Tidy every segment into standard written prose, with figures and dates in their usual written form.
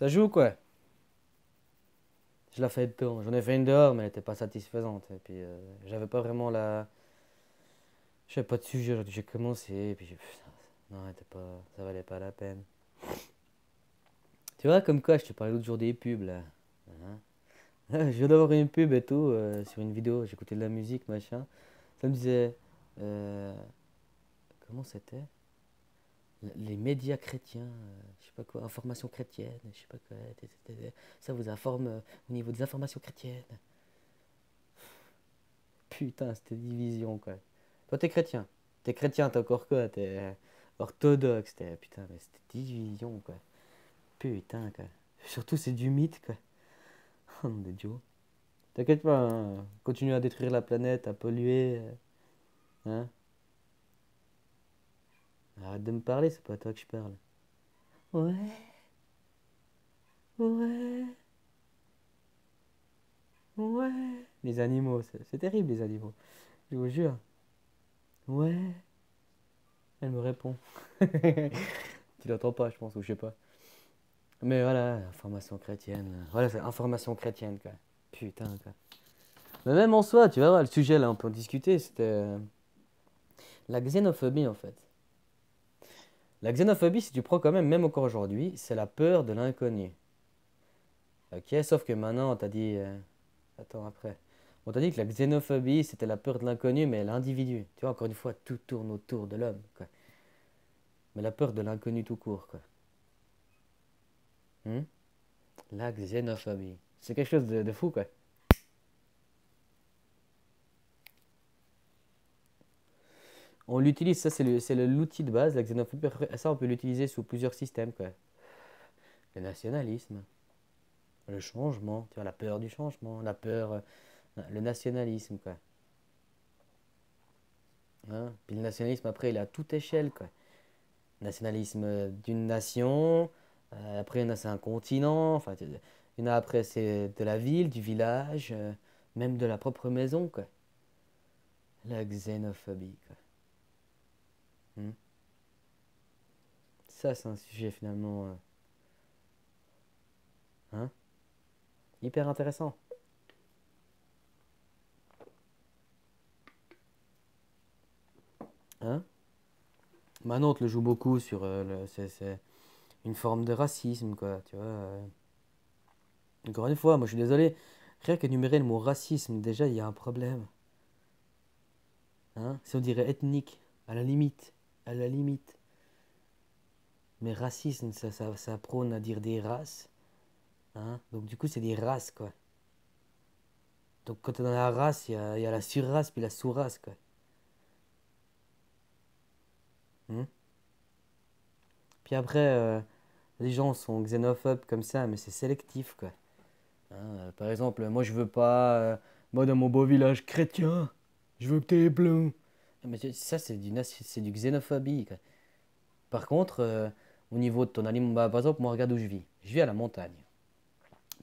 Ça joue quoi? Je l'ai fait dedans. J'en ai fait une dehors, mais elle n'était pas satisfaisante. Et puis, j'avais pas vraiment la. J'avais pas de sujet. J'ai commencé, et puis, putain, non, elle était pas. Ça valait pas la peine. Tu vois, comme quoi, je te parlais l'autre jour des pubs là. Hein. Je viens d'avoir une pub et tout sur une vidéo. J'écoutais de la musique, machin. Ça me disait. euh, comment c'était? Les médias chrétiens, je sais pas quoi, information chrétienne, je sais pas quoi. Ça vous informe au niveau des informations chrétiennes. Putain, c'était division, quoi. Toi, t'es chrétien. T'es chrétien, t'es encore quoi? T'es orthodoxe. Putain, mais c'était division, quoi. Putain, quoi. Surtout, c'est du mythe, quoi. Oh, mon Dieu. T'inquiète pas, hein. Continue à détruire la planète, à polluer. Hein? Arrête de me parler, c'est pas à toi que je parle. Ouais, ouais, ouais. Les animaux, c'est terrible, les animaux. Je vous jure. Ouais, elle me répond. Tu l'entends pas, je pense, ou je sais pas. Mais voilà, information chrétienne. Voilà, c'est information chrétienne, quoi. Putain, quoi. Mais même en soi, tu vas voir, le sujet, là, on peut en discuter, c'était la xénophobie, en fait. La xénophobie, si tu prends quand même, même encore aujourd'hui, c'est la peur de l'inconnu. Ok, sauf que maintenant, on t'a dit. Attends, après. On t'a dit que la xénophobie, c'était la peur de l'inconnu, mais l'individu. Tu vois, encore une fois, tout tourne autour de l'homme, quoi. Mais la peur de l'inconnu tout court, quoi. Hmm. La xénophobie. C'est quelque chose de fou, quoi. On l'utilise, ça c'est l'outil de base, la xénophobie. Après, ça, on peut l'utiliser sous plusieurs systèmes, quoi. Le nationalisme, le changement, tu vois, la peur du changement, la peur, le nationalisme, quoi. Hein. Puis le nationalisme, après, il est à toute échelle, quoi. Nationalisme d'une nation, après, il y en a, c'est un continent, enfin, il y en a après, c'est de la ville, du village, même de la propre maison, quoi. La xénophobie, quoi. Hmm. Ça, c'est un sujet finalement, hein, hyper intéressant. Hein. Maintenant, on te le joue beaucoup sur c'est une forme de racisme, quoi, tu vois. Encore une fois, moi je suis désolé, rien qu'énumérer le mot racisme, déjà il y a un problème. Hein? Si on dirait ethnique, à la limite, à la limite. Mais racisme, ça prône à dire des races. Hein? Donc du coup, c'est des races, quoi. Donc quand on a la race, il y a la surrace puis la sous-race, quoi. Hmm. Puis après, les gens sont xénophobes comme ça, mais c'est sélectif, quoi. Hein, par exemple, moi je veux pas, moi dans mon beau village chrétien, je veux que t'es blanc. Ah, mais ça c'est du xénophobie, quoi. Par contre, au niveau de ton aliment, bah, par exemple, moi regarde où je vis. Je vis à la montagne.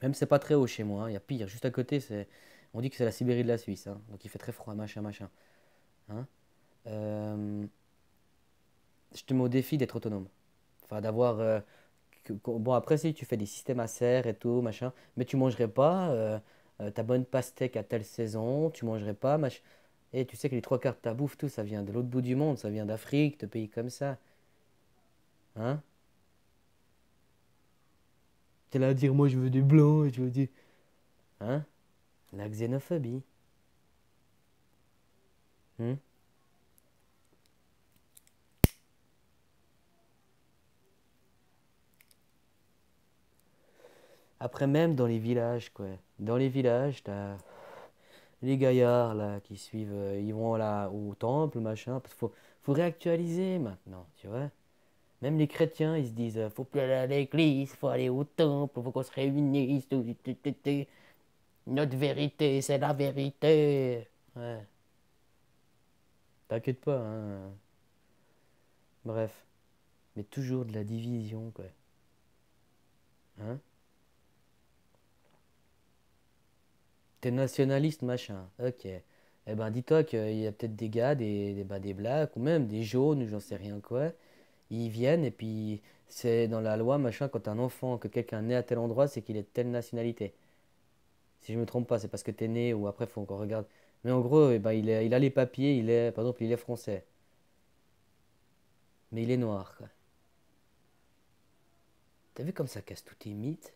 Même c'est pas très haut chez moi, hein, il y a pire. Juste à côté, on dit que c'est la Sibérie de la Suisse, hein, donc il fait très froid, machin, machin. Hein. Euh, je te mets au défi d'être autonome. Enfin, d'avoir. Bon, après, si tu fais des systèmes à serre et tout, machin, mais tu mangerais pas ta bonne pastèque à telle saison, tu mangerais pas, machin. Et tu sais que les trois quarts de ta bouffe, tout, ça vient de l'autre bout du monde, ça vient d'Afrique, de pays comme ça. Hein? T'es là à dire, moi je veux du blanc, et je veux dire. Hein? La xénophobie. Hmm. Après, même dans les villages, quoi. Dans les villages, t'as les gaillards, là, qui suivent, ils vont là au temple, machin, parce qu'il faut réactualiser maintenant, tu vois. Même les chrétiens, ils se disent, faut plus aller à l'église, faut aller au temple, faut qu'on se réunisse, tout. Notre vérité, c'est la vérité. Ouais, t'inquiète pas, hein. Bref, mais toujours de la division, quoi. Hein? T'es nationaliste, machin. Ok. Eh ben, dis-toi qu'il y a peut-être des gars, bah, des blacks, ou même des jaunes, ou j'en sais rien quoi, Ils viennent et puis c'est dans la loi, machin, quand un enfant, que quelqu'un naît à tel endroit, c'est qu'il est de telle nationalité. Si je me trompe pas, c'est parce que t'es né ou après, faut qu'on regarde. Mais en gros, eh ben, il a les papiers, par exemple, il est français, mais il est noir, quoi. T'as vu comme ça casse tous tes mythes?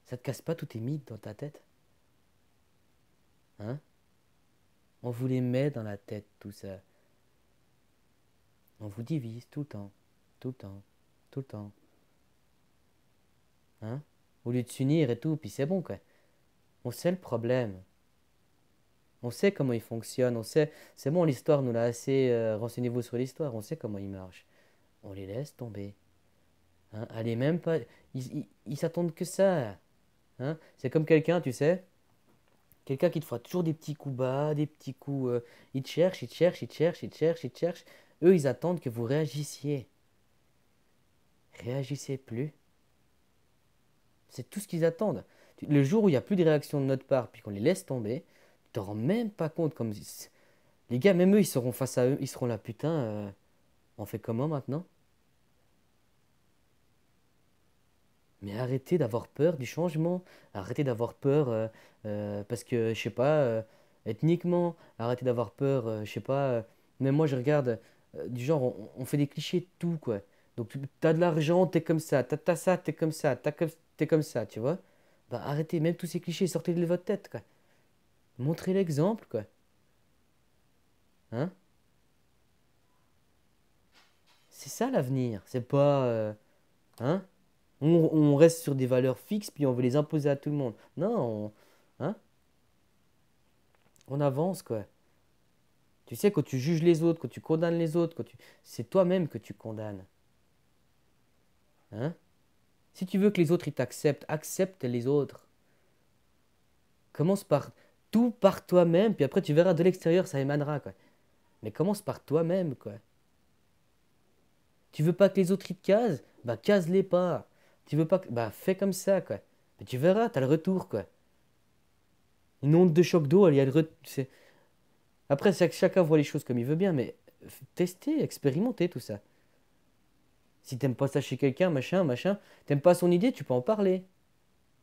Ça te casse pas tous tes mythes dans ta tête? Hein? On vous les met dans la tête, tout ça. On vous divise tout le temps, tout le temps, tout le temps. Hein? Au lieu de s'unir et tout, puis c'est bon, quoi. On sait le problème. On sait comment il fonctionne, on sait. C'est bon, l'histoire nous l'a assez. Renseignez-vous sur l'histoire, on sait comment il marche. On les laisse tomber. Hein? Allez, même pas. Ils s'attendent que ça. Hein? C'est comme quelqu'un, tu sais. Quelqu'un qui te fera toujours des petits coups bas, des petits coups. Il te cherche, il te cherche, il te cherche, il te cherche, il te cherche. Eux, ils attendent que vous réagissiez. Réagissez plus. C'est tout ce qu'ils attendent. Le jour où il n'y a plus de réaction de notre part, puis qu'on les laisse tomber, tu te rends même pas compte. Les gars, même eux, ils seront face à eux, ils seront là, putain, on fait comment maintenant? Mais arrêtez d'avoir peur du changement. Arrêtez d'avoir peur parce que, je sais pas, ethniquement. Arrêtez d'avoir peur, je sais pas. Même moi, je regarde, du genre, on fait des clichés de tout, quoi. Donc, t'as de l'argent, t'es comme ça. T'as ça, t'es comme ça. T'es comme ça, tu vois? Bah, arrêtez, même tous ces clichés, sortez-les de votre tête, quoi. Montrez l'exemple, quoi. Hein? C'est ça l'avenir. C'est pas. Hein? On reste sur des valeurs fixes, puis on veut les imposer à tout le monde. Non, hein? On avance, quoi. Tu sais, quand tu juges les autres, quand tu condamnes les autres, c'est toi-même que tu condamnes. Hein? Si tu veux que les autres ils t'acceptent, accepte les autres. Commence par tout par toi-même, puis après tu verras de l'extérieur, ça émanera, quoi. Mais commence par toi-même, quoi. Tu veux pas que les autres ils te casent? Bah case-les pas. Tu veux pas que... Bah fais comme ça, quoi. Mais tu verras, t'as le retour, quoi. Une onde de choc d'eau, il y a le retour. Après, chacun voit les choses comme il veut bien, mais tester, expérimenter tout ça. Si t'aimes pas ça chez quelqu'un, machin, machin, t'aimes pas son idée, tu peux en parler.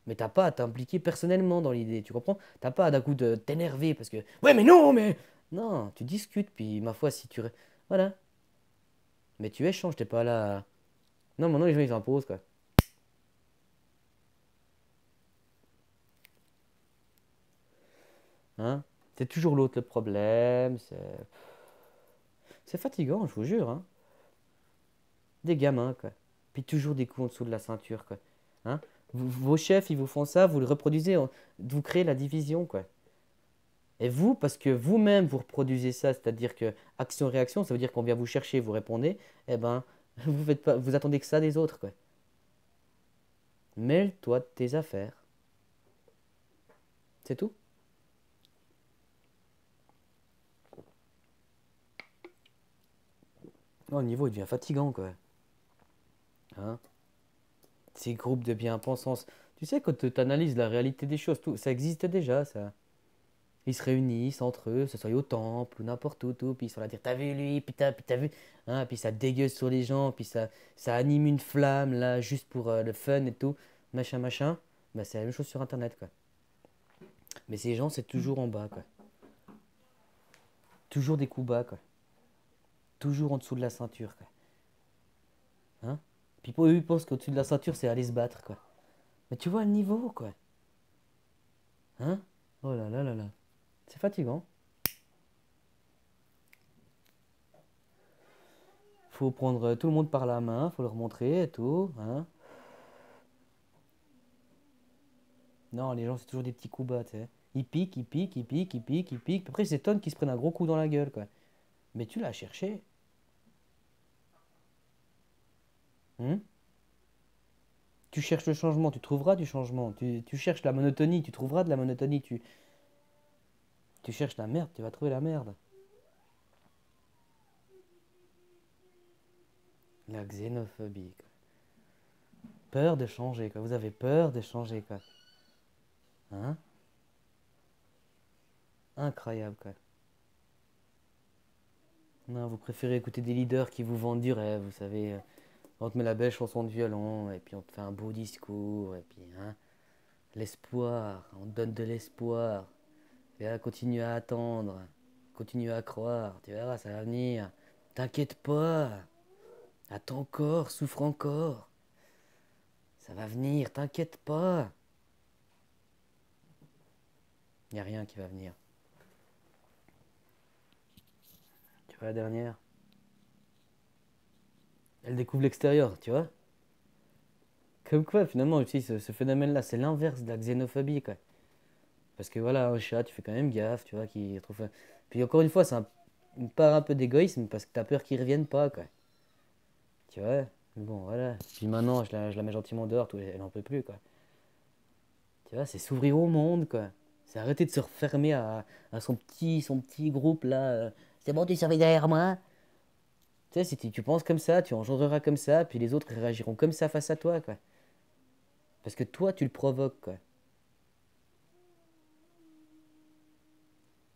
Mais t'as pas à t'impliquer personnellement dans l'idée, tu comprends? T'as pas à d'un coup de t'énerver parce que ouais mais non mais non, tu discutes puis ma foi si voilà. Mais tu échanges, t'es pas là. Non, maintenant les gens ils imposent quoi. Hein? C'est toujours l'autre le problème, c'est fatigant, je vous jure hein. Des gamins quoi. Puis toujours des coups en dessous de la ceinture quoi. Hein? Vos chefs ils vous font ça, vous le reproduisez, vous créez la division quoi. Et vous, parce que vous-même vous reproduisez ça, c'est-à-dire que action-réaction, ça veut dire qu'on vient vous chercher, vous répondez, eh ben, vous faites pas, vous attendez que ça des autres, quoi. Mêle-toi de tes affaires. C'est tout. Oh, le niveau il devient fatigant, quoi. Hein? Ces groupes de bien-pensance. Tu sais, quand tu analyses la réalité des choses, tout, ça existe déjà, ça. Ils se réunissent entre eux, que ce soit au temple ou n'importe où, tout, puis ils sont là à dire t'as vu lui, puis t'as vu, hein, puis ça dégueule sur les gens, puis ça anime une flamme là, juste pour le fun et tout, machin, machin. Bah, c'est la même chose sur internet quoi. Mais ces gens, c'est toujours en bas quoi. Toujours des coups bas quoi. Toujours en dessous de la ceinture quoi. Hein? Puis pour eux, ils pensent qu'au-dessus de la ceinture, c'est aller se battre quoi. Mais tu vois le niveau quoi. Hein? Oh là là là là. C'est fatigant. Faut prendre tout le monde par la main, faut leur montrer et tout, hein. Non, les gens, c'est toujours des petits coups bas, tu sais. Ils piquent, ils piquent, ils piquent, ils piquent, ils piquent. Après, ils s'étonnent qu'ils se prennent un gros coup dans la gueule, quoi. Mais tu l'as cherché. Hein? Tu cherches le changement, tu trouveras du changement. Tu cherches la monotonie, tu trouveras de la monotonie. Tu cherches la merde, tu vas trouver la merde. La xénophobie, quoi. Peur de changer, quoi. Vous avez peur de changer, quoi. Hein? Incroyable, quoi. Non, vous préférez écouter des leaders qui vous vendent du rêve, vous savez. On te met la belle chanson de violon, et puis on te fait un beau discours, et puis, hein, l'espoir, on te donne de l'espoir. Et là, continue à attendre, continue à croire, tu verras, ça va venir. T'inquiète pas, attends encore, souffre encore. Ça va venir, t'inquiète pas. Y a rien qui va venir. Tu vois la dernière? Elle découvre l'extérieur, tu vois? Comme quoi, finalement, aussi, ce phénomène-là, c'est l'inverse de la xénophobie, quoi. Parce que voilà, un chat, tu fais quand même gaffe, tu vois, qui trouve. Puis encore une fois, une part un peu d'égoïsme parce que t'as peur qu'ils reviennent pas, quoi. Tu vois? Mais bon, voilà. Puis maintenant, je la mets gentiment dehors, elle en peut plus, quoi. Tu vois, c'est s'ouvrir au monde, quoi. C'est arrêter de se refermer à son petit groupe, là. C'est bon, tu surveilles derrière moi? Tu sais, si tu penses comme ça, tu engendreras comme ça, puis les autres réagiront comme ça face à toi, quoi. Parce que toi, tu le provoques, quoi.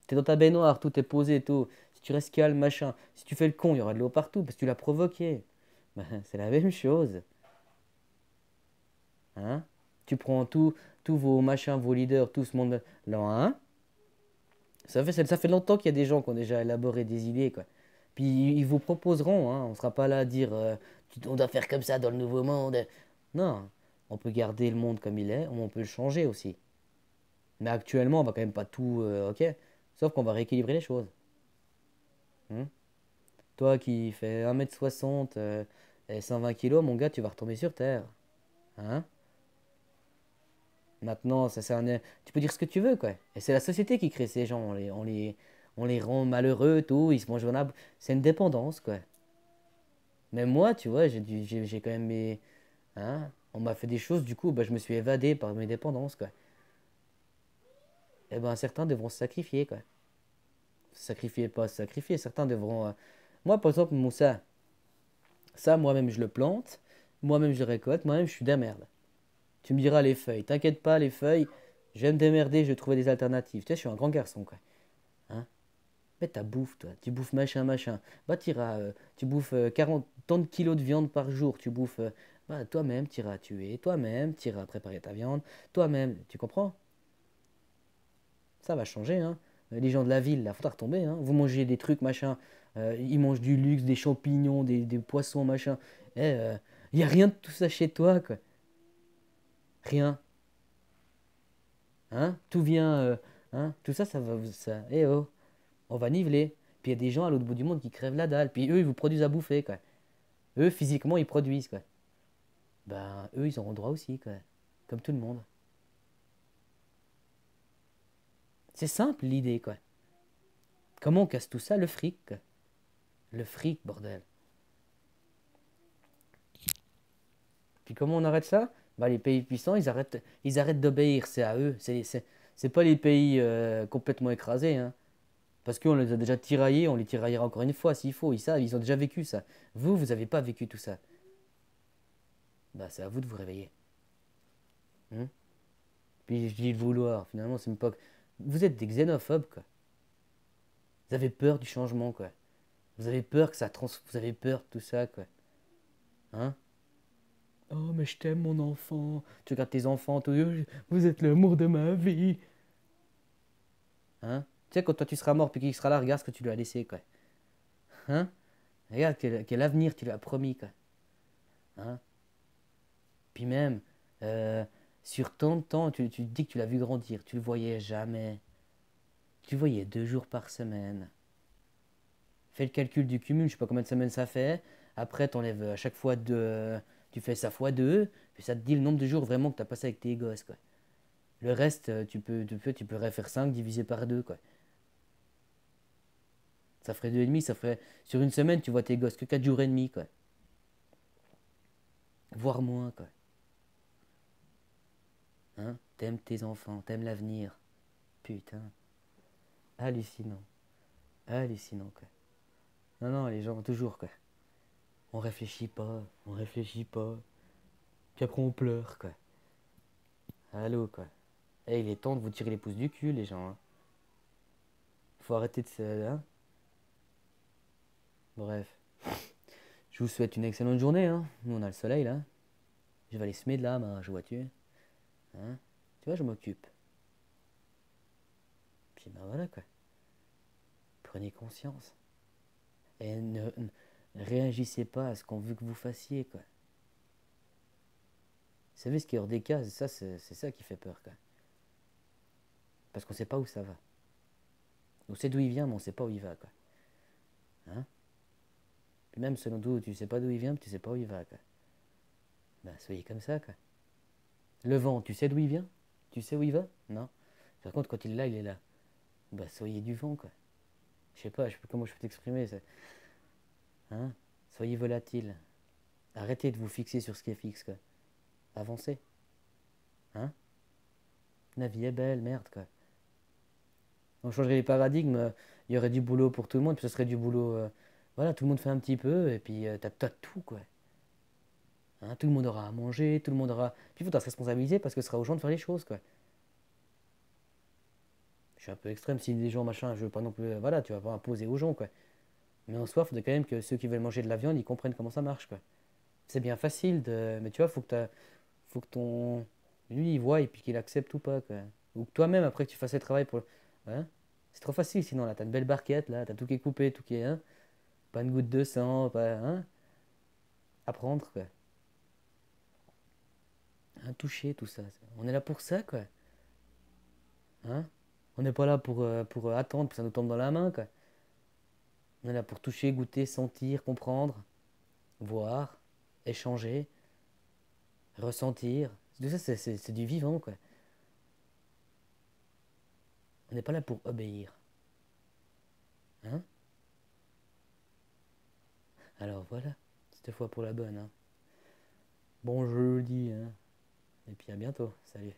T'es dans ta baignoire, tout est posé et tout. Si tu restes calme, machin. Si tu fais le con, il y aura de l'eau partout parce que tu l'as provoqué. Ben, c'est la même chose. Hein? Tu prends tous vos machins, vos leaders, tout ce monde là, hein? Ça fait longtemps qu'il y a des gens qui ont déjà élaboré des idées, quoi. Puis ils vous proposeront, hein. On ne sera pas là à dire on doit faire comme ça dans le nouveau monde. Non, on peut garder le monde comme il est, ou on peut le changer aussi. Mais actuellement, on va quand même pas tout, ok? Sauf qu'on va rééquilibrer les choses. Hein. Toi qui fais 1,60 m et 120 kilos, mon gars, tu vas retomber sur Terre. Hein? Maintenant, tu peux dire ce que tu veux, quoi. Et c'est la société qui crée ces gens. On les rend malheureux, tout. Ils se mangent C'est une dépendance, quoi. Même moi, tu vois, j'ai quand même mes. Hein? On m'a fait des choses, du coup, bah, je me suis évadé par mes dépendances, quoi. Et ben, certains devront se sacrifier, quoi. Se sacrifier, pas se sacrifier. Certains devront. Moi, par exemple, ça, moi-même, je le plante. Moi-même, je le récolte. Moi-même, je suis de la merde. Tu me diras les feuilles. T'inquiète pas, les feuilles, je vais me démerder, je vais trouver des alternatives. Tu sais, je suis un grand garçon, quoi. Hein? Mais ta bouffe, toi. Tu bouffes machin, machin. Bah, tu bouffes 40 tant de kilos de viande par jour. Tu bouffes. Bah, toi-même, t'iras tuer. Toi-même, t'iras préparer ta viande. Toi-même, tu comprends? Ça va changer, hein. Les gens de la ville, là, faudra retomber, hein. Vous mangez des trucs, machin. Ils mangent du luxe, des champignons, des poissons, machin. Il y a rien de tout ça chez toi, quoi. Rien. Hein? Tout vient. Hein? Tout ça, ça va. Ça, eh oh, on va niveler. Puis il y a des gens à l'autre bout du monde qui crèvent la dalle. Puis eux, ils vous produisent à bouffer, quoi. Eux, physiquement, ils produisent, quoi. Ben, eux, ils auront droit aussi, quoi. Comme tout le monde. C'est simple, l'idée, quoi. Comment on casse tout ça? Le fric, quoi. Le fric, bordel. Puis comment on arrête ça? Bah, les pays puissants, ils arrêtent d'obéir. C'est à eux. C'est pas les pays complètement écrasés, hein. Parce qu'on les a déjà tiraillés, on les tiraillera encore une fois s'il faut. Ils savent, ils ont déjà vécu ça. Vous n'avez pas vécu tout ça. Bah, c'est à vous de vous réveiller. Hein. Puis je dis le vouloir, finalement, c'est même pas. Vous êtes des xénophobes, quoi. Vous avez peur du changement, quoi. Vous avez peur que Vous avez peur de tout ça, quoi. Hein? Oh, mais je t'aime, mon enfant. Tu regardes tes enfants, tout. Vous êtes l'amour de ma vie. Hein? Tu sais, quand toi tu seras mort, puis qu'il sera là, regarde ce que tu lui as laissé, quoi. Hein? Regarde quel avenir tu lui as promis, quoi. Hein? Puis même, euh, sur tant de temps, tu te dis que tu l'as vu grandir. Tu le voyais jamais. Tu le voyais 2 jours par semaine. Fais le calcul du cumul, je sais pas combien de semaines ça fait. Après, t'enlèves à chaque fois deux. Tu fais ça fois deux. Puis ça te dit le nombre de jours vraiment que tu as passé avec tes gosses, quoi. Le reste, tu pourrais faire 5 divisé par 2, quoi. Ça ferait 2,5. Ça ferait. Sur une semaine, tu vois tes gosses que 4 jours et demi, quoi. Voire moins, quoi. Hein? T'aimes tes enfants, t'aimes l'avenir. Putain. Hallucinant. Hallucinant, quoi. Non, non, les gens, toujours, quoi. On réfléchit pas, on réfléchit pas. Puis après, on pleure, quoi. Allô, quoi. Eh, il est temps de vous tirer les pouces du cul, les gens, hein. Faut arrêter de se. Hein. Bref, je vous souhaite une excellente journée, hein. Nous, on a le soleil, là. Je vais aller semer de l'âme, hein, je vois-tu. Hein? Tu vois, je m'occupe. Puis ben voilà, quoi. Prenez conscience. Et ne réagissez pas à ce qu'on veut que vous fassiez, quoi. Vous savez ce qui est hors des cases, ça, c'est ça qui fait peur, quoi. Parce qu'on sait pas où ça va. On sait d'où il vient, mais on sait pas où il va, quoi. Hein? Puis même selon d'où tu sais pas d'où il vient, mais tu sais pas où il va, quoi. Ben, soyez comme ça, quoi. Le vent, tu sais d'où il vient? Tu sais où il va? Non. Par contre, quand il est là, il est là. Ben, soyez du vent, quoi. Je sais pas, je sais pas comment je peux t'exprimer. Hein? Soyez volatile. Arrêtez de vous fixer sur ce qui est fixe, quoi. Avancez. Hein? La vie est belle, merde, quoi. On changerait les paradigmes, il y aurait du boulot pour tout le monde, puis ce serait du boulot. Voilà, tout le monde fait un petit peu, et puis t'as tout, quoi. Hein, tout le monde aura à manger, tout le monde aura. Puis il faudra se responsabiliser parce que ce sera aux gens de faire les choses, quoi. Je suis un peu extrême, si les gens, machin, je veux pas non plus. Voilà, tu vas pas imposer aux gens, quoi. Mais en soi, il faudrait quand même que ceux qui veulent manger de la viande, ils comprennent comment ça marche, quoi. C'est bien facile de. Mais tu vois, faut que ton. Lui, il voit et puis qu'il accepte ou pas, quoi. Ou que toi-même, après que tu fasses le travail pour. Hein? C'est trop facile sinon, là. T'as une belle barquette, là. T'as tout qui est coupé, tout qui est. Hein? Pas une goutte de sang, pas. Hein? Apprendre, quoi. Hein, toucher, tout ça. On est là pour ça, quoi. Hein? On n'est pas là pour attendre que ça nous tombe dans la main, quoi. On est là pour toucher, goûter, sentir, comprendre, voir, échanger, ressentir. Tout ça, c'est du vivant, quoi. On n'est pas là pour obéir. Hein? Alors voilà, cette fois pour la bonne. Hein. Bon jeudi, hein. Et puis à bientôt. Salut.